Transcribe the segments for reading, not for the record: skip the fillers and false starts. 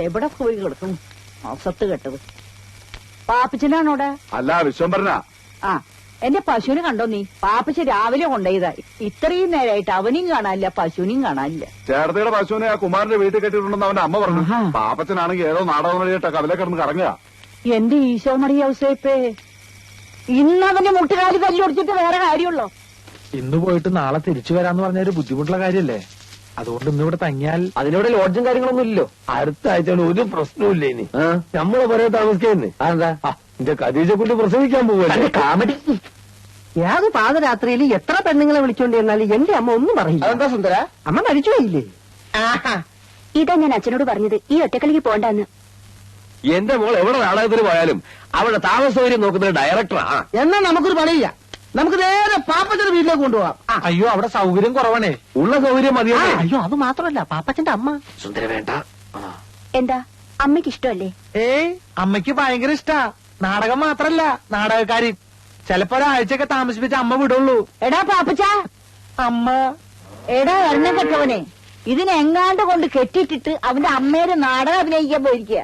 എവിടെ പോയി കിടക്കും അസത്ത് കെട്ടത്. പാപ്പച്ചനാണോടെ? അല്ല, വിശ്വംഭരനാ. ആ, എന്റെ പശുവിനെ കണ്ടോ നീ? പാപ്പച്ച രാവിലെ കൊണ്ടുപോയതാ. ഇത്രയും നേരമായിട്ട് അവനെയും കാണാനില്ല, പശുവിനെയും കാണാനില്ല. ചേർത്തയുടെ പശുവിനെ ആ കുമാരന്റെ വീട്ടിൽ കെട്ടിയിട്ടുണ്ടെന്ന് അവന്റെ അമ്മ പറഞ്ഞു. പാപ്പച്ചനാണെങ്കിൽ ഏതോ നാടകം വഴിയിട്ട് കവലെ കിടന്ന് കറങ്ങുക. എന്റെ ഈശോ മറിയ ഔസേപ്പേ, ഇന്നവന്റെ മുട്ടുകാലി തല്ലൊടിച്ചിട്ട് വേറെ കാര്യമുള്ളോ? ഇന്ന് പോയിട്ട് നാളെ തിരിച്ചു വരാന്ന് പറഞ്ഞൊരു ബുദ്ധിമുട്ടുള്ള കാര്യല്ലേ. അതുകൊണ്ട് ഇന്നിവിടെ തങ്ങിയാൽ അതിനോട് ലോഡ്ജും കാര്യങ്ങളൊന്നും ഇല്ലല്ലോ. അടുത്ത ആഴ്ച ഒരു പ്രശ്നവും ഇനി നമ്മളെ പറയാൻ താമസിക്കുന്നേ. അതെന്താ? എന്റെ ഖദീജ കുട്ടി പ്രസവിക്കാൻ പോവല്ലേ. കാമഡി. ഏത് പാതരാത്രിയിൽ എത്ര പെണ്ണുങ്ങളെ വിളിച്ചോണ്ട് ചെന്നാലും എന്റെ അമ്മ ഒന്നും പറയില്ല. അതെന്താ സുന്ദര? അമ്മ മരിച്ചുപോയില്ലേ? ഇതാ ഞാൻ അച്ഛനോട് പറഞ്ഞത്, ഈ ഒറ്റക്കളിക്ക് പോണ്ടെന്ന്. എന്റെ മോൾ എവിടെ നാടകത്തിന് പോയാലും അവിടെ താമസ സൗകര്യം നോക്കുന്ന ഡയറക്ടറാ. എന്നാ നമുക്കൊരു പണിയില്ല, നമുക്ക് നേരെ പാപ്പച്ചന്റെ വീട്ടിലേക്ക് കൊണ്ടുപോവാം. അയ്യോ അവിടെ സൗകര്യം കുറവാണേ. ഉള്ള സൗകര്യം മതിയോ? അയ്യോ അത് മാത്രമല്ല, പാപ്പച്ചന്റെ അമ്മ. സുന്ദര വേണ്ട. എന്താ അമ്മയ്ക്ക് ഇഷ്ടമല്ലേ? ഏയ് അമ്മയ്ക്ക് ഭയങ്കര ഇഷ്ടാ. നാടകം മാത്രല്ല, നാടകക്കാരി. ചിലപ്പോ ഒരാഴ്ചയൊക്കെ താമസിപ്പിച്ച അമ്മ വിടുള്ളൂ. എടാ പാപ്പച്ച, അമ്മ എടാ എണ്ണ കെട്ടവനെ, ഇതിനെങ്ങാണ്ട് കൊണ്ട് കെട്ടിട്ടിട്ട് അവന്റെ അമ്മേരെ നാടകം അഭിനയിക്കാൻ പോയിരിക്കുക.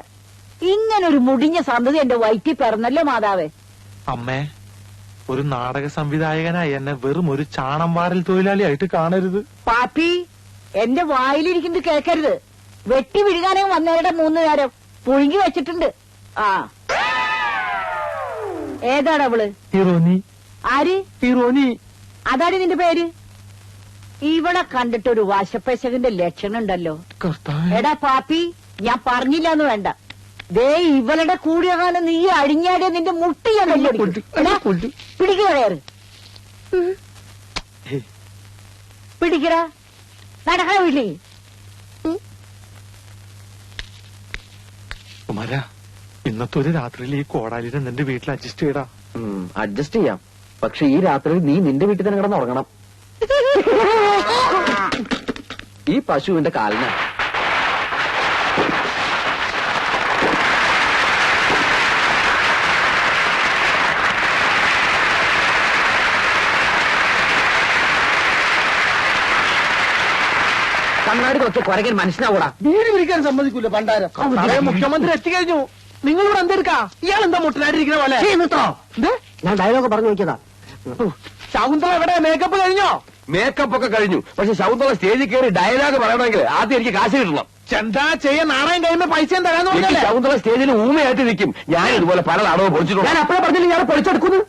ഇങ്ങനൊരു മുടിഞ്ഞ സന്തതി എന്റെ വയറ്റിൽ പിറന്നല്ലോ മാതാവേ. അമ്മേ, ഒരു നാടക സംവിധായകനായി എന്നെ വെറും ഒരു ചാണം വാരൽ തൊഴിലാളിയായിട്ട് കാണരുത്. പാപ്പി, എന്റെ വായിലിരിക്കുന്നത് കേൾക്കരുത്. വെട്ടി വിഴുകാനേ വന്നവരുടെ 3 നേരം പുഴുങ്ങി വെച്ചിട്ടുണ്ട്. ആ, ഏതാടാ അവള്? ഹീറോനി. ആര്? ഹീറോനി. അതാണ് നിന്റെ പേര്? ഇവളെ കണ്ടിട്ടൊരു വാശപ്പശകന്റെ ലക്ഷണം ഉണ്ടല്ലോ. എടാ പാപ്പി, ഞാൻ പറഞ്ഞില്ലാന്ന് വേണ്ട. ദേ ഇവളുടെ കൂടിയ കാലം നീ അഴിഞ്ഞാടിയ നിന്റെ മുട്ടി ഞാൻ പിടിക്കുക. കയറ് പിടിക്കടാ, നടക്കണ വീട്ടിലേക്ക്. കുമാര, ഇന്നത്തെ ഒരു രാത്രിയിൽ ഈ കോടാലിനെ നിന്റെ വീട്ടിൽ അഡ്ജസ്റ്റ് ചെയ്യടാ. അഡ്ജസ്റ്റ് ചെയ്യാം, പക്ഷെ ഈ രാത്രി നീ നിന്റെ വീട്ടിൽ തന്നെ കിടന്ന് ഉറങ്ങണം. ഈ പശുവിന്റെ കാലിന കണ്ണാടി നോക്കി കുരകൻ മനുഷ്യനാവൂടാ. വീട് പിടിക്കാൻ സമ്മതിക്കൂല പണ്ടാരം. മുഖ്യമന്ത്രി എത്തിക്കഴിഞ്ഞു. നിങ്ങൾ ഇവിടെ എന്തെടുക്കാ? ഇയാൾ എന്താ മുട്ടനായിട്ടിരിക്കുന്ന പോലെ? ഞാൻ ഡയലോഗ് പറഞ്ഞു നോക്കിയതാ. ശകുന്തള എവിടെ? മേക്കപ്പ് കഴിഞ്ഞോ? മേക്കപ്പ് ഒക്കെ കഴിഞ്ഞു, പക്ഷെ ശകുന്തള സ്റ്റേജിൽ കയറി ഡയലോഗ് പറയണമെങ്കിൽ ആദ്യം എനിക്ക് കാശ് കിട്ടണം. ചെന്താ ചെയ്യാൻ നാണയം കഴിയുമ്പോ പൈസ തരാന്ന് പറഞ്ഞല്ലേ? ശകുന്തള സ്റ്റേജിൽ ഊമയായിട്ട് നിൽക്കും. ഞാൻ ഇതുപോലെ പല നാടകവും പൊളിച്ചിട്ടുണ്ട്. ഞാൻ അപ്പഴേ പറഞ്ഞില്ല ഞാൻ പൊളിച്ചെടുക്കുന്നു.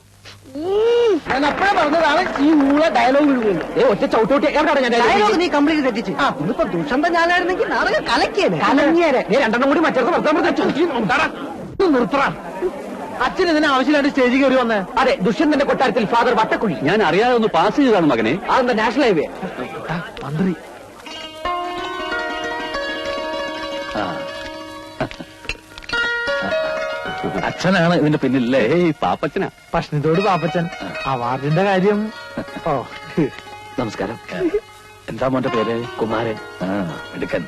ഞാൻ അപ്പഴേ പറഞ്ഞതാണ് ഈ ഊള ഡയലോഗ് വിഴുകുന്നത്. ഒറ്റ ചവിട്ടോട്ടി എവിടെയാണ് ഞാൻ ഡയലോഗ് നീ കംപ്ലീറ്റ് തെറ്റിച്ച്. ഇന്നിപ്പോ ദുഷന്ത ഞാനായിരുന്നെങ്കിൽ നാടകം കലക്കിയേനെ. നീ രണ്ടെണ്ണം കൂടി മറ്റേ നിർത്തറ. അച്ഛൻ ഇതിന് ആവശ്യമായിട്ട് സ്റ്റേജിൽ കയറി വന്നേ? അതെ, ദുഷ്യന്തന്റെ കൊട്ടാരത്തിൽ ഫാദർ വട്ടക്കുഴി. ഞാൻ അറിയാതെ ഒന്ന് പാസ് ചെയ്താണ് മകനെ. അതെന്താ നാഷണൽ ഹൈവേ? മന്ത്രി അച്ഛനാണ് ഇതിന്റെ പിന്നിലല്ലേ? പാപ്പച്ചനാ. പഷ്ണിത്തോട് പാപ്പച്ചൻ. അവാർഡിന്റെ കാര്യം. ഓ നമസ്കാരം. എന്താ മോന്റെ പേര്? കുമാരൻ. എടുക്കൻ.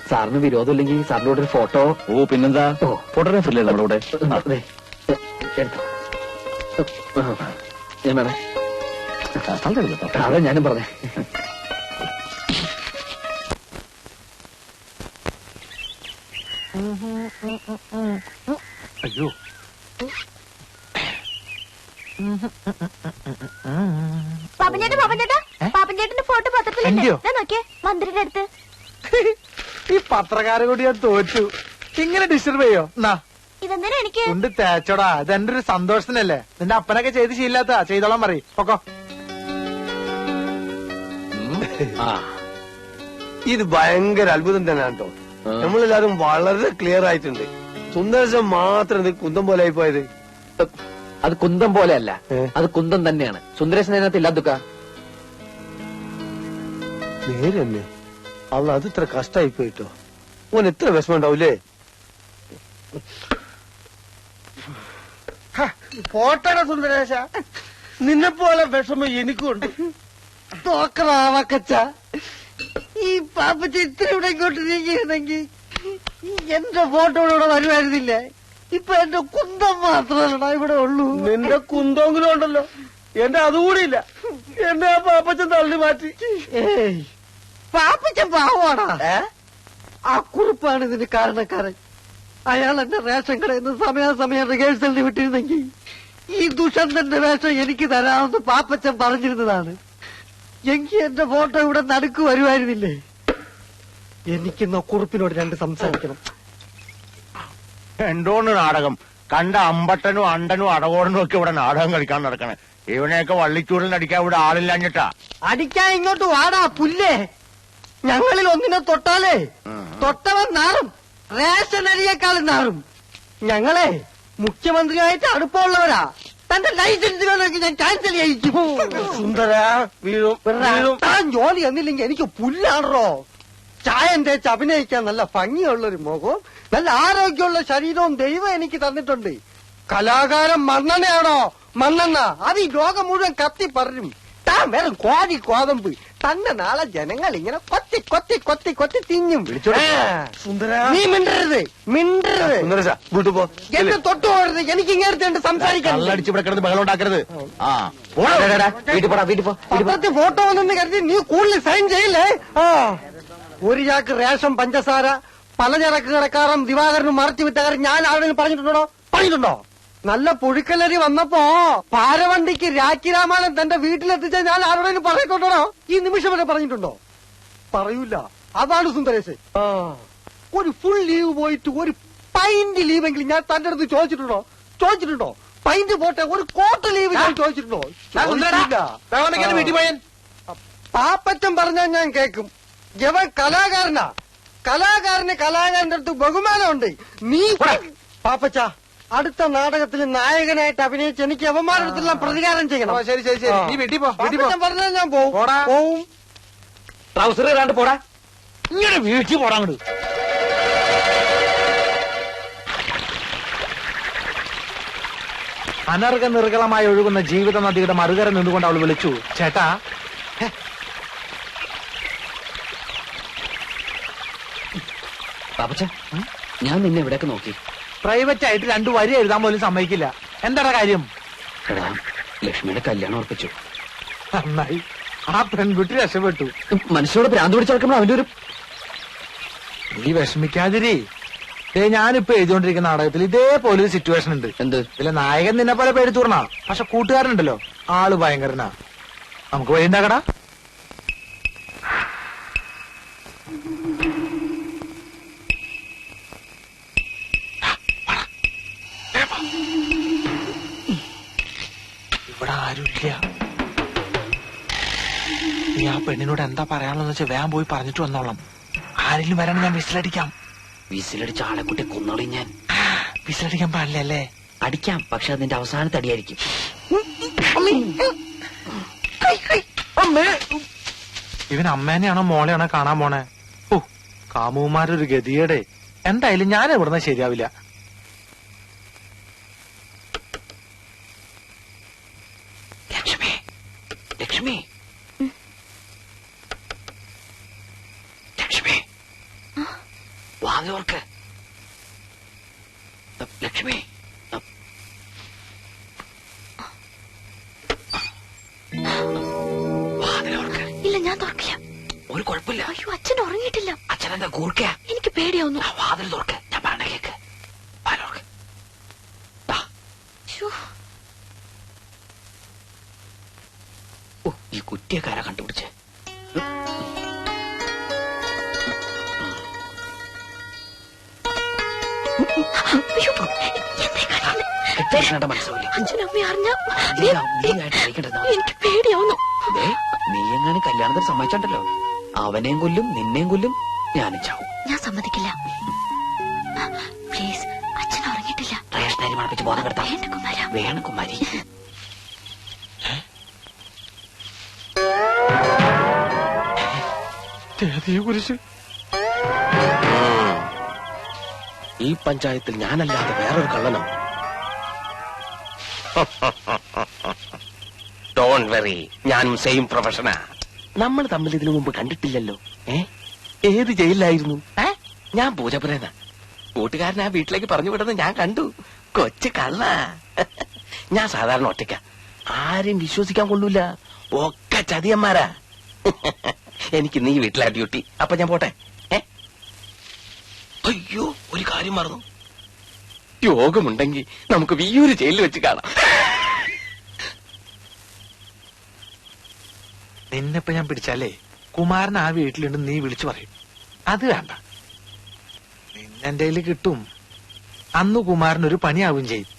സാറിന് വിരോധമില്ലെങ്കിൽ സാറിന്റെ കൂടെ ഒരു ഫോട്ടോ. ഓ പിന്നെന്താ, ഫോട്ടോഗ്രാഫർ നമ്മുടെ കൂടെ. ഞാൻ വേണേ? അതെ ഞാനും പറഞ്ഞേ. അയ്യോ, പാപ്പൻചേട്ടന്റെ ഫോട്ടോ എന്റെയോ? പത്രത്തിലുണ്ട്. നോക്കിയേ, മന്ത്രിയുടെ അടുത്ത്. ഈ പത്രക്കാരെ കൂടി ഞാൻ തോറ്റു. ഇങ്ങനെ ഡിസ്റ്റർബ് ചെയ്യോ? എന്നാ ഇതെന്തിനാ എനിക്ക്? കൊണ്ട് തേച്ചോടാ, ഇതെന്റെ ഒരു സന്തോഷത്തിനല്ലേ. നിന്റെ അപ്പനൊക്കെ ചെയ്ത് ശീലാത്ത ചെയ്തോളാൻ പറയും. പൊക്കോ. ഇത് ഭയങ്കര അത്ഭുതം തന്നെയാണ് കേട്ടോ. നമ്മളെല്ലാരും വളരെ ക്ലിയർ ആയിട്ടുണ്ട്. സുന്ദരശം മാത്രം ഇത് കുന്തം പോലെ ആയി പോയത്. അത് കുന്തം പോലെയല്ല, അത് കുന്തം തന്നെയാണ്. സുന്ദരേശൻ അതിനകത്ത് ഇല്ലാതുക്ക. നേരെ തന്നെ. അല്ല, അത് ഇത്ര കഷ്ടായി പോയിട്ടോ. ഓൻ എത്ര വിഷമം ഉണ്ടാവൂലേ? പോട്ടട സുന്ദരേശ, നിന്നെ പോലെ വിഷമം എനിക്കുണ്ട്. തോക്കറാവക്കച്ച, ഈ പാപ്പച്ച ഇത്ര ഇവിടെ ഇങ്ങോട്ട് നീങ്ങിയിരുന്നെങ്കിൽ എന്റെ ഫോട്ടോ ഇവിടെ വരുമായിരുന്നില്ല. ഇപ്പൊ എന്റെ കുന്തം മാത്രമല്ലടാ ഇവിടെ ഉള്ളൂ. നിന്റെ കുന്തമെങ്കിലും ഉണ്ടല്ലോ, എന്റെ അതുകൂടിയില്ല. എന്നെ ആ പാപ്പച്ചൻ തള്ളി മാറ്റി. പാപ്പച്ച പാവാടാ. ആ കുറിപ്പാണ് ഇതിന് കാരണക്കാരൻ. അയാൾ എന്റെ റേഷൻ കടയിൽ നിന്ന് സമയാസമയം റിഹേഴ്സലിന് വിട്ടിരുന്നെങ്കിൽ ഈ ദുഷന്തന്റെ വേഷം എനിക്ക് തരാമെന്ന് പാപ്പച്ചൻ പറഞ്ഞിരുന്നതാണ്. എങ്കിൽ എന്റെ ഫോട്ടോ ഇവിടെ നടുക്ക് വരുമായിരുന്നില്ലേ? എനിക്കിന്ന് കുറിപ്പിനോട് രണ്ട് സംസാരിക്കണം. എന്തോന്ന് നാടകം? കണ്ട അമ്പട്ടനും അണ്ടനും അടകോടനും ഒക്കെ ഇവിടെ നാടകം കളിക്കാൻ നടക്കണേ. ഇവനെയൊക്കെ വള്ളിച്ചൂടിൽ അടിക്കാൻ ഇവിടെ ആളില്ലാഞ്ഞിട്ടാ. അടിക്കാൻ ഇങ്ങോട്ട് വാടാ പുല്ലേ. ഞങ്ങളിൽ ഒന്നിനെ തൊട്ടാലേ തൊട്ടവൻ നാറും, റേഷൻ അരിയേക്കാളും നാറും. ഞങ്ങളെ മുഖ്യമന്ത്രിയായിട്ട് അടുപ്പമുള്ളവരാ. തന്റെ ലൈസൻസ് വേണമെങ്കിൽ ഞാൻ ക്യാൻസൽ ചെയ്യിക്കും. സുന്ദര വീഴും. താൻ ജോലി എന്നില്ലെങ്കിൽ എനിക്ക് പുല്ലാണോ? ചായം തേച്ച് അഭിനയിക്കാൻ നല്ല ഭംഗിയുള്ളൊരു മുഖവും നല്ല ആരോഗ്യമുള്ള ശരീരവും ദൈവം എനിക്ക് തന്നിട്ടുണ്ട്. കലാകാരൻ മണ്ണെണ്ണയാണോ? മണ്ണെണ്ണ അത് ഈ ലോകം മുഴുവൻ കത്തി പറയും. താൻ വെറും കോഴി കോതമ്പ്. തന്നെ നാളെ ജനങ്ങൾ ഇങ്ങനെ കൊത്തി കൊത്തി കൊത്തി കൊത്തി തിന്നും. സുന്ദര നീ മിണ്ടരുത്, മിണ്ടരുത്. സുന്ദരശ വീട്ടു പോ. എന്നെ തൊട്ടു പോകരുത്. എനിക്ക് ഇങ്ങനത്തെ സംസാരിക്കാൻ. കള്ളടിച്ച് ഇവിടെ കിടന്ന് ബഹളം ഉണ്ടാക്കരുത്. വീട്ടിൽ പോടാ, വീട്ടിൽ പോ. പത്രത്തിൽ ഫോട്ടോ വന്നെന്ന് കരുതി നീ കൂടുതൽ സൈൻ ചെയ്യില്ലേ? ഒരു ചാക്ക് റേഷൻ പഞ്ചസാര പലചരക്ക് കടക്കാരൻ ദിവാകരനും മറച്ചു വിട്ട കാര്യം ഞാൻ ആരോടും പറഞ്ഞിട്ടുണ്ടോ? നല്ല പുഴുക്കലരി വന്നപ്പോ പാരവണ്ടിക്ക് രാഖി രാമായണം തന്റെ വീട്ടിലെത്തിച്ച ഞാൻ ആരോടും പറഞ്ഞിട്ടുണ്ടോ? ഈ നിമിഷം വരെ പറഞ്ഞിട്ടുണ്ടോ? പറയൂല. അതാണ് സുന്ദരേശ്. ഒരു ഫുൾ ലീവ് പോയിട്ട് ഒരു പൈന്റ് ലീവെങ്കിലും ഞാൻ തന്റെ അടുത്ത് ചോദിച്ചിട്ടുണ്ടോ? പൈന്റ് പോട്ടെ, ഒരു ക്വാർട്ടർ ലീവ് ഞാൻ ചോദിച്ചിട്ടുണ്ടോ? വീട്ടിൽ പോയാൻ പാപ്പച്ചൻ പറഞ്ഞാൽ ഞാൻ കേൾക്കും. ഇവൻ കലാകാരനാ. കലാകാരന്റെ അടുത്ത് ബഹുമാനമുണ്ട്. നീ പാപ്പച്ച അടുത്ത നാടകത്തിൽ നായകനായിട്ട് അഭിനയിച്ച് എനിക്ക് അവന്മാരുടെ അടുത്തെല്ലാം പ്രതികാരം ചെയ്യണം. ശരി ശരി ശരി, നീ വീട്ടിൽ പോ. പാപ്പച്ചൻ പറഞ്ഞാൽ ഞാൻ പോവും. ട്രൗസർ ഇടാണ്ട് പോടാ. ഇങ്ങനെ വീട്ടിൽ പോടാ അങ്ങോട്ട്. അനർഘ നിർഗളമായി ഒഴുകുന്ന ജീവിത നദിയുടെ മറുകര നിന്നുകൊണ്ട് അവൾ വിളിച്ചു, ചേട്ടാ. പാപ്പച്ച, ഞാൻ നിന്നെ എവിടെയൊക്കെ നോക്കി. പ്രൈവറ്റ് ആയിട്ട് 2 വരി എഴുതാൻ പോലും സമ്മതിക്കില്ല. എന്താണ് കാര്യം? എടാ, ലക്ഷ്മിയുടെ കല്യാണം ഉറപ്പിച്ചു. നന്നായി, ആ പെൺകുട്ടി രക്ഷപ്പെട്ടു. മനുഷ്യരോട് ഭ്രാന്ത് പിടിച്ചെടുക്കുമ്പോൾ അവന്റെ ഒരു... നീ വിഷമിക്കാതിരി. ഞാനിപ്പോ എഴുതിക്കൊണ്ടിരിക്കുന്ന നാടകത്തിൽ ഇതേപോലെ ഒരു സിറ്റുവേഷൻ ഉണ്ട്. എന്ത്? ഇതിലെ നായകൻ നിന്നെ പോലെ പേടിത്തൂർണ, പക്ഷെ കൂട്ടുകാരനുണ്ടല്ലോ ആള് ഭയങ്കരനാ. നമുക്ക് വഴി ഉണ്ടാക്കടാ. ഇവിടെ ആരുമില്ല. നീ ആ പെണ്ണിനോട് എന്താ പറയാനുള്ളതെന്ന് വെച്ചാൽ വേഗം പോയി പറഞ്ഞിട്ട് വന്നോളാം. ആരെങ്കിലും വരാൻ ഞാൻ വിസിലടിക്കാം. വിസിലടിച്ച ആളെ കുട്ടി കൊന്നോളി ഞാൻ. വിസിലടിക്കാൻ പാടില്ല അല്ലേ? അടിക്കാം, പക്ഷെ അതിന്റെ അവസാനത്തെ അടിയായിരിക്കും. ഇവൻ അമ്മേനെയാണോ മോളെയാണോ കാണാൻ പോണേ? ഓ, കാമുമാരൊരു ഗതിയുടെ. എന്തായാലും ഞാൻ ഇവിടുന്ന് ശരിയാവില്ല. ലക്ഷ്മി, ലക്ഷ്മി, ലക്ഷ്മി, വാതിലോർക്ക്. ലക്ഷ്മി, വാതിലോർക്ക്. ഇല്ല, ഞാൻ തുറക്കില്ല. ഒരു കുഴപ്പമില്ല. അയ്യോ, അച്ഛൻ ഉറങ്ങിയിട്ടില്ല. അച്ഛനെന്താ കൂർക്ക? എനിക്ക് പേടിയാവുന്നു. വാതിൽ തുറക്ക്, ഞാൻ പറഞ്ഞ കേക്ക്. വാതിലോർക്ക്. ഈ കുറ്റിയക്കാരാ കണ്ടുപിടിച്ച്. മനസ്സിലാവില്ല. അച്ഛനമ്മ അറിഞ്ഞ എനിക്ക് പേടിയാവുന്നു. നീ എങ്ങനെ കല്യാണത്തിന് സമ്മതിച്ചിട്ടല്ലോ, അവനെയും കൊല്ലും നിന്നെയും കൊല്ലും, ഞാനും ചാവും. ഞാൻ സമ്മതിക്കില്ല. പ്ലീസ്, അച്ഛൻ ഉറങ്ങിയിട്ടില്ല. റേഷനരി മണപ്പിച്ച് ബോധം കെടുത്താം. വേണ്ട കുമാര. വേണം കുമാരി. കുരിശ്. ഈ പഞ്ചായത്തിൽ ഞാനല്ലാതെ വേറൊരു കള്ളനോ? ഡോണ്ട് വെറി, ഞാനും സെയിം പ്രൊഫഷനാ. നമ്മൾ തമ്മിൽ ഇതിനു മുമ്പ് കണ്ടിട്ടില്ലല്ലോ. ഏത് ജയിലിലായിരുന്നു? ഞാൻ പൂജപ്പുരേന്നാ. കൂട്ടുകാരൻ ആ വീട്ടിലേക്ക് പറഞ്ഞു വിടുന്നത് ഞാൻ കണ്ടു. കൊച്ചു കള്ള. ഞാൻ സാധാരണ ഒറ്റയ്ക്ക, ആരും വിശ്വസിക്കാൻ കൊള്ളൂല, ഒക്കെ ചതിയന്മാരാ. എനിക്ക് നീ വീട്ടിലാ ഡ്യൂട്ടി. അപ്പൊ ഞാൻ പോട്ടെ. അയ്യോ, ഒരു കാര്യം മറന്നു. യോഗമുണ്ടെങ്കിൽ നമുക്ക് വിയ്യൂര് ജയിലിൽ വെച്ച് കാണാം. നിന്നെപ്പോ ഞാൻ പിടിച്ചാലേ കുമാരൻ ആ വീട്ടിലുണ്ട് നീ വിളിച്ചു പറയും. അത് വേണ്ട, നിന്നെന്റെ കയ്യിൽ കിട്ടും. അന്ന് കുമാരൻ ഒരു പണിയാവും ചെയ്യും.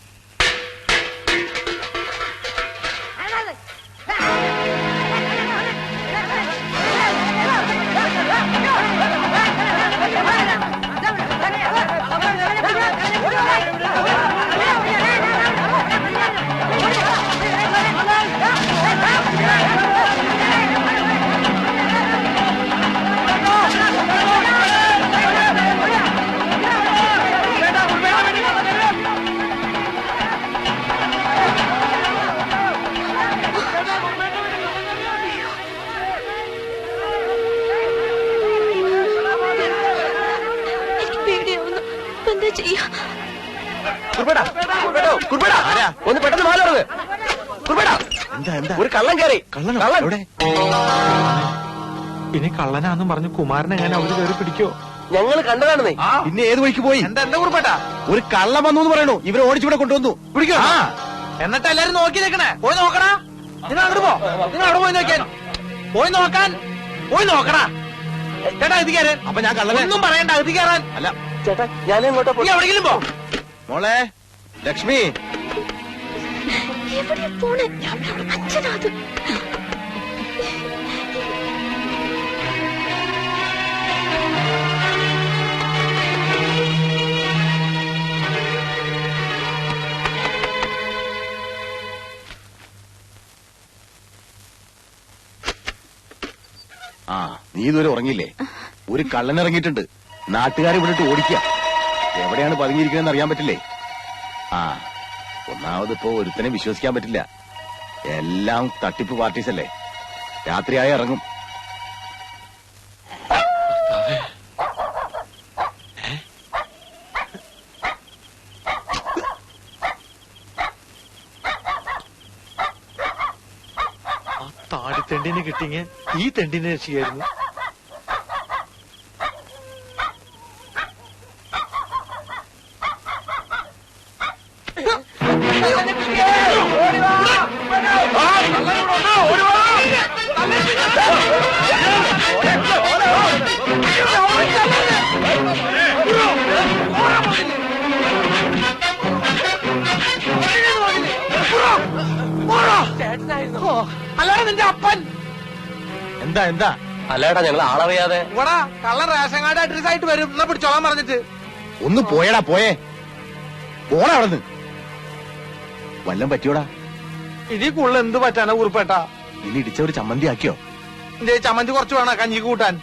ഒന്ന് പെട്ടെന്ന് മാറുന്നത്. ഒരു കള്ളൻ കയറി. എവിടെ? ഇനി കള്ളനാന്നും പറഞ്ഞു കുമാരനെ എങ്ങനെ അവര് കയറി പിടിക്കോ? ഞങ്ങൾ കണ്ടതാണെന്നേ. പിന്നെ ഏത് വഴിക്ക് പോയി? എന്താ കുറിപ്പേട്ടാ? ഒരു കള്ളം വന്നു എന്ന് പറയണു. ഇവരെ ഓടിച്ചിവിടെ കൊണ്ടുവന്നു. പിടിക്കോ? എന്നിട്ട് എല്ലാരും നോക്കി നിൽക്കണേ. പോയി നോക്കണ. നിങ്ങൾ അങ്ങോട്ട് പോ. നിങ്ങൾ അവിടെ പോയി നോക്കിയാൽ പോയി നോക്കാൻ. പോയി നോക്കണ ചേട്ടാ. ഇത് കയറാൻ. അപ്പൊ ഞാൻ കള്ളനെ ഒന്നും പറയണ്ട. ഇത് കയറാൻ അല്ല. ചേട്ടാ, ഞാൻ എങ്ങോട്ടാ നീ എവിടെയെങ്കിലും പോ. മോളെ ലക്ഷ്മി, എവിടെ പോണേ? അച്ഛനാ അത്. ആ നീ ഇതുവരെ ഉറങ്ങിയില്ലേ? ഒരു കള്ളൻ ഇറങ്ങിയിട്ടുണ്ട്. നാട്ടുകാരെ വിട്ടിട്ട് ഓടിക്കുക. എവിടെയാണ് പതുങ്ങിയിരിക്കണെന്ന് അറിയാൻ പറ്റില്ലേ? ആ ഒന്നാമത് ഇപ്പോ ഒരുത്തനെ വിശ്വസിക്കാൻ പറ്റില്ല. എല്ലാം തട്ടിപ്പ് പാർട്ടീസ് അല്ലേ. രാത്രിയായി ഇറങ്ങും. ആ താടിത്തെണ്ടിനെ കിട്ടിങ്ങ ഈ തെണ്ടിനെ രക്ഷിക്കായിരുന്നു. അല്ലാതെ നിന്റെ അപ്പൻ എന്താ എന്താ? അല്ലേടാ, ഞങ്ങൾ ആളറിയാതെ. ഇവിടെ കള്ളൻ റേഷൻ കാർഡ് അഡ്രസ് ആയിട്ട് വരും. എന്നാ പിടിച്ചോളാൻ പറഞ്ഞിട്ട്. ഒന്ന് പോയടാ, പോയേ. പോടാ അവിടുന്ന്. വല്ലം പറ്റിയോടാ? ഇനി കൂടുതൽ എന്ത് പറ്റാനാ കുറിപ്പേട്ടാ? ഇനി ഇടിച്ച ഒരു ചമ്മന്തി ആക്കിയോ? എന്റെ ചമ്മന്തി കുറച്ച് വേണം കഞ്ഞിക്ക് കൂട്ടാൻ.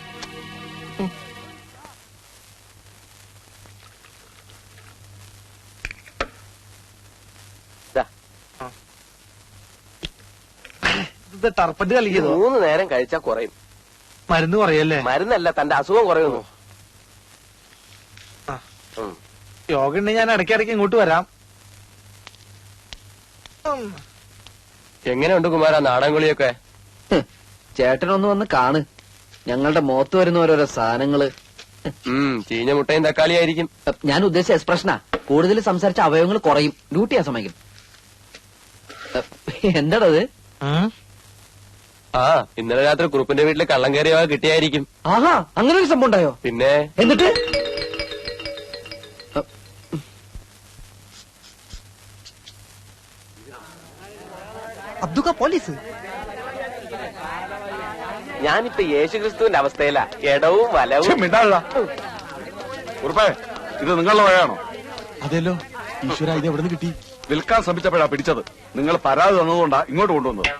ഇത് ടർപ്പന്റ് കളിക്കുന്നു. 3 നേരം കഴിച്ചാൽ കുറയും. മരുന്ന് കുറയല്ലേ? മരുന്നല്ല, തന്റെ അസുഖം കുറയുന്നു. യോഗ ഉണ്ടെങ്കിൽ ഞാൻ ഇടയ്ക്കിടയ്ക്ക് ഇങ്ങോട്ട് വരാം. എങ്ങനെയുണ്ട് കുമാര നാടൻകുളിയൊക്കെ? ചേട്ടനൊന്ന് വന്ന് കാണ്. ഞങ്ങളുടെ മുഖത്ത് വരുന്ന ഓരോരോ സാധനങ്ങള്. ചീഞ്ഞ മുട്ടയും തക്കാളി ആയിരിക്കും. ഞാൻ ഉദ്ദേശിച്ച എക്സ്പ്രഷനാ. കൂടുതൽ സംസാരിച്ച അവയവങ്ങൾ കുറയും. ഡ്യൂട്ടി ചെയ്യാൻ സമയം. എന്താടത്? ആ, ഇന്നലെ രാത്രി കുറുപ്പിന്റെ വീട്ടിൽ കള്ളം കയറിയ കിട്ടിയായിരിക്കും. ആഹാ, അങ്ങനെ ഒരു സംഭവം ഉണ്ടായോ? പിന്നെ എന്നിട്ട് അബ്ദുക്ക പോലീസ്. ഞാനിപ്പോ യേശുക്രിസ്തുവിന്റെ അവസ്ഥയിലാ. ഇടവും വലവും. ഉറപ്പേ, ഇത് നിങ്ങളുടെ വഴയാണോ? അതെല്ലോ. ഈശ്വര, ഇത് എവിടെ നിന്ന് കിട്ടി? വിൽക്കാൻ ശ്രമിച്ചപ്പോഴാ പിടിച്ചത്. നിങ്ങൾ പരാതി തന്നതുകൊണ്ടാ ഇങ്ങോട്ട് കൊണ്ടുവന്നത്.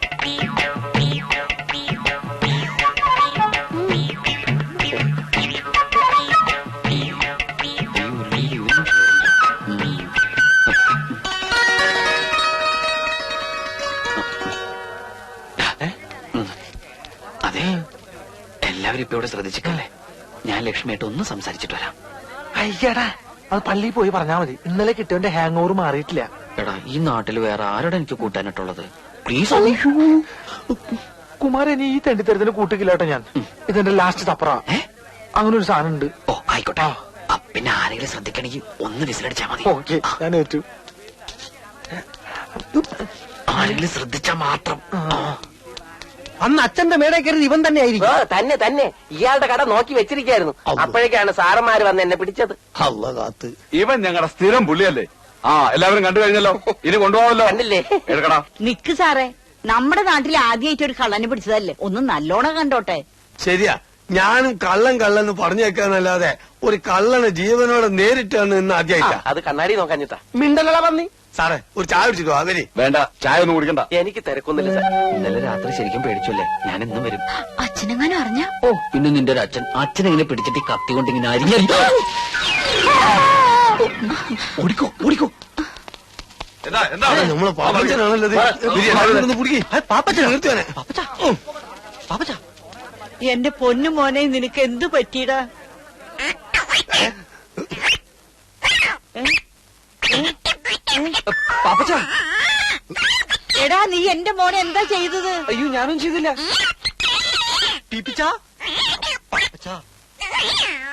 അതെ, എല്ലാവരും ഇപ്പൊ ഇവിടെ ശ്രദ്ധിച്ചിട്ടല്ലേ. ഞാൻ ലക്ഷ്മിയായിട്ട് ഒന്ന് സംസാരിച്ചിട്ട് വരാം. അയ്യടാ, അത് പള്ളിയിൽ പോയി പറഞ്ഞാ മതി. ഇന്നലെ കിട്ടിയവന്റെ ഹാങ് ഓവർ മാറിയിട്ടില്ല. എടാ, ഈ നാട്ടിൽ വേറെ ആരോടെ എനിക്ക് കൂട്ടാനായിട്ടുള്ളത്? പ്ലീസ്. കുമാരൻ ഈ തെണ്ടിത്തരത്തിന് കൂട്ടിക്കില്ലാട്ടോ ഞാൻ. ഇതെന്റെ ലാസ്റ്റ് തപ്പറ. അങ്ങനെ ഒരു സാധനം ഉണ്ട്. ഓ ആയിക്കോട്ടെ. പിന്നെ ആരെങ്കിലും ശ്രദ്ധിക്കണമെങ്കിൽ ഒന്ന് വിസിലടിച്ചാ മതി. ഓക്കെ, ഞാൻ ഏറ്റു. ആരെങ്കിലും ശ്രദ്ധിച്ചാ മാത്രം. അന്ന് അച്ഛന്റെ മേടെ കയറി ഇവൻ തന്നെ ആയിരിക്കും. തന്നെ തന്നെ ഇയാളുടെ കട നോക്കി വെച്ചിരിക്കായിരുന്നു. അപ്പോഴേക്കാണ് സാറന്മാര് വന്ന് എന്നെ പിടിച്ചത്. അല്ല കാത്ത്. ഇവൻ ഞങ്ങളുടെ സ്ഥിരം പുള്ളിയല്ലേ. എല്ലാവരും കണ്ടു കഴിഞ്ഞല്ലോ, ഇനി കൊണ്ടുപോകാമല്ലോ. കണ്ടില്ലേ? എടുക്കടാ. നിക്ക് സാറേ, നമ്മുടെ നാട്ടിൽ ആദ്യമായിട്ട് ഒരു കള്ളനെ പിടിച്ചതല്ലേ, ഒന്ന് നല്ലോണം കണ്ടോട്ടെ. ശരിയാ, ഞാനും കള്ളൻ പറഞ്ഞേക്കാന്നല്ലാതെ ഒരു കള്ളനെ ജീവനോടെ നേരിട്ടാണ് ഇന്ന് ആദ്യമായിട്ടാ. അത് കണ്ണാടി നോക്കാഞ്ഞിട്ടാ. മിണ്ടലടാ പന്നി. സാറേ, ഒരു ചായ കുടിച്ചിട്ടോ അവര്. വേണ്ട, ചായ ഒന്നും കുടിക്കണ്ട. എനിക്ക് തിരക്കൊന്നുമില്ല സാർ. ഇന്നലെ രാത്രി ശരിക്കും പേടിച്ചല്ലേ, ഞാൻ ഇന്നും വരും. അച്ഛനെങ്ങാനും അറിഞ്ഞ? ഓ, പിന്നെ നിന്റെ ഒരു അച്ഛനെങ്ങനെ പിടിച്ചിട്ട് ഈ കത്തി കൊണ്ട് ഇങ്ങനെ അരിഞ്ഞോ. ഓടിക്കോ ഓടിക്കോ. നമ്മളെ പാപ്പച്ചനാണല്ലത്. പാപ്പച്ചൻ നിർത്തിയാനെ. പാപ്പച്ചാ, എന്റെ പൊന്നു മോനെ, നിനക്ക് എന്തു പറ്റിയടാ? പാപ്പച്ചാ. എടാ, നീ എന്റെ മോനെ എന്താ ചെയ്തത്? അയ്യോ, ഞാനും ചെയ്തില്ല. പീപ്പിച്ചാ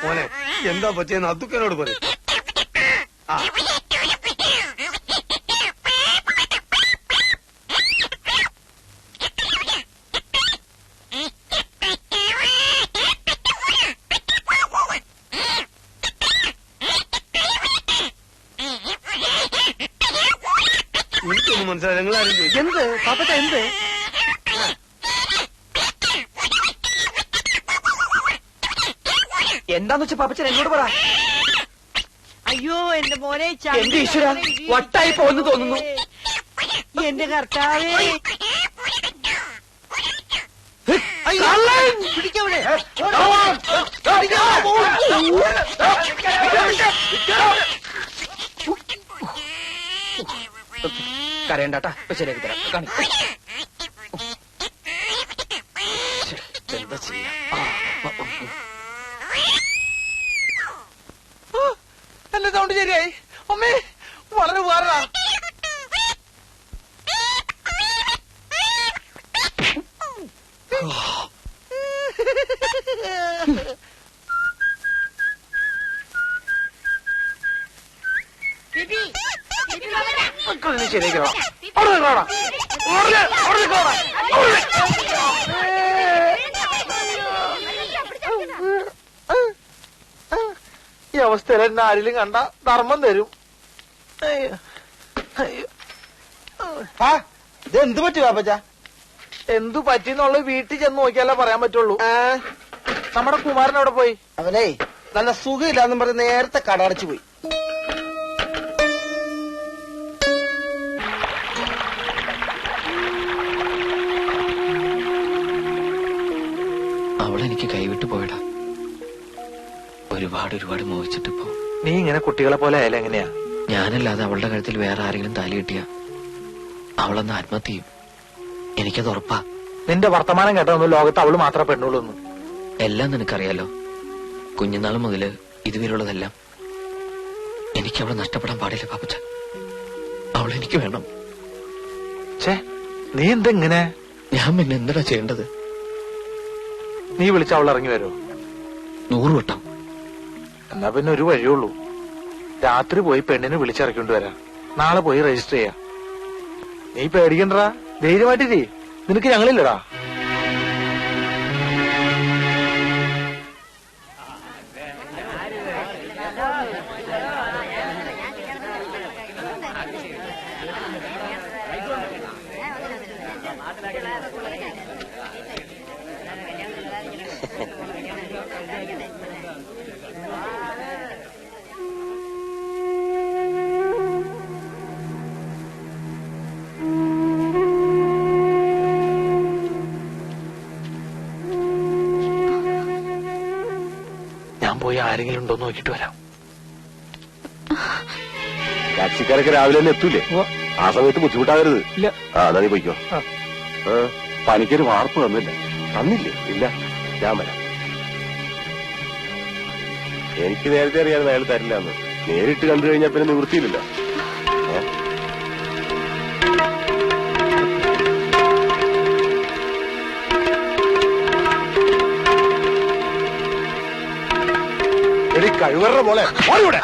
മോനെ, എന്താ പറ്റിയെന്ന് അത്തുക്കനോട് പറയും. എനിക്കൊന്നും മനസ്സിലായി. നിങ്ങളാരും ചോദിച്ചു എന്ത് പാപ്പച്ച, എന്ത്? എന്താന്ന് വെച്ചാ പാപ്പച്ചൻ എന്നോട് പറ. അയ്യോ, എന്റെ മോനെ, എന്റെ ഈശ്വര, വട്ടായി പോയെന്ന് തോന്നുന്നു. എന്റെ കർത്താവേ. പിടിക്കവിടെ. കരയണ്ടാട്ടാ, ശരിയാക്കി തരാം. കാണി. എന്താ ചെയ്യാ? എന്റെ സൗണ്ട് ശരിയായി. അമ്മേ, വളരെ വേറെ. ശരിയാക്കണം. ഈ അവസ്ഥയിൽ എന്നെ ആരെങ്കിലും കണ്ട ധർമ്മം തരും. ഇത് എന്ത് പറ്റി പാപ്പച്ച? എന്തു പറ്റിന്നുള്ളത് വീട്ടിൽ ചെന്ന് നോക്കിയാലേ പറയാൻ പറ്റുള്ളൂ. നമ്മുടെ കുമാരൻ അവിടെ പോയി. അവനെ നല്ല സുഖമില്ലാന്നും പറഞ്ഞ് നേരത്തെ കട അടച്ചു പോയി. അവളെനിക്ക് കൈവിട്ടു പോയടാ. ഒരുപാട് മോഹിച്ചിട്ടിപ്പോ. നീ ഇങ്ങനെ കുട്ടികളെ പോലെ ആയാലും എങ്ങനെയാ? ഞാനല്ലാതെ അവളുടെ കഴുത്തിൽ വേറെ ആരെങ്കിലും താലി കിട്ടിയ അവളൊന്ന് ആത്മഹത്യ ചെയ്യും. എനിക്കത് ഉറപ്പാ. നിന്റെ വർത്തമാനം കേട്ടൊന്നും ലോകത്ത് അവള് മാത്രമേ പെണ്ണുള്ളൂ. എല്ലാം നിനക്കറിയാലോ. കുഞ്ഞുനാൾ മുതല് ഇതുവരെയുള്ളതെല്ലാം. എനിക്ക് അവളെ നഷ്ടപ്പെടാൻ പാടില്ല പാപ്പച്ച. അവളെനിക്ക് വേണം. നീ എന്തെങ്ങനെ? ഞാൻ പിന്നെ എന്താ ചെയ്യേണ്ടത്? നീ വിളിച്ച അവൾ ഇറങ്ങി വരുമോ? 100 വട്ടം. എന്നാ പിന്നെ ഒരു വഴിയുള്ളൂ. രാത്രി പോയി പെണ്ണിനെ വിളിച്ചിറക്കിക്കൊണ്ട് വരാം. നാളെ പോയി രജിസ്റ്റർ ചെയ്യാം. നീ പേടിക്കണ്ടടാ, ധൈര്യമായിട്ടില്ലേ. നിനക്ക് ഞങ്ങളില്ലടാ. പോയി ആരെങ്കിലും ഉണ്ടോ നോക്കിട്ട് വരാം. ടാക്സിക്കാരൊക്കെ രാവിലെ തന്നെ എത്തൂലേ? ആ സമയത്ത് ബുദ്ധിമുട്ടാകരുത്. ഇല്ല. അതാ നീ പോയിക്കോ. പണിക്കൊരു വാർപ്പ് തന്നില്ല. തന്നില്ലേ? ഇല്ല, ഞാൻ വരാം. എനിക്ക് നേരത്തെ അറിയാതെ അയാൾ തരില്ല എന്ന്. നേരിട്ട് കണ്ടു കഴിഞ്ഞാൽ പിന്നെ നിവൃത്തിയില്ലല്ലോ. എടി കഴിവറ പോലെ ഓടിവിടെ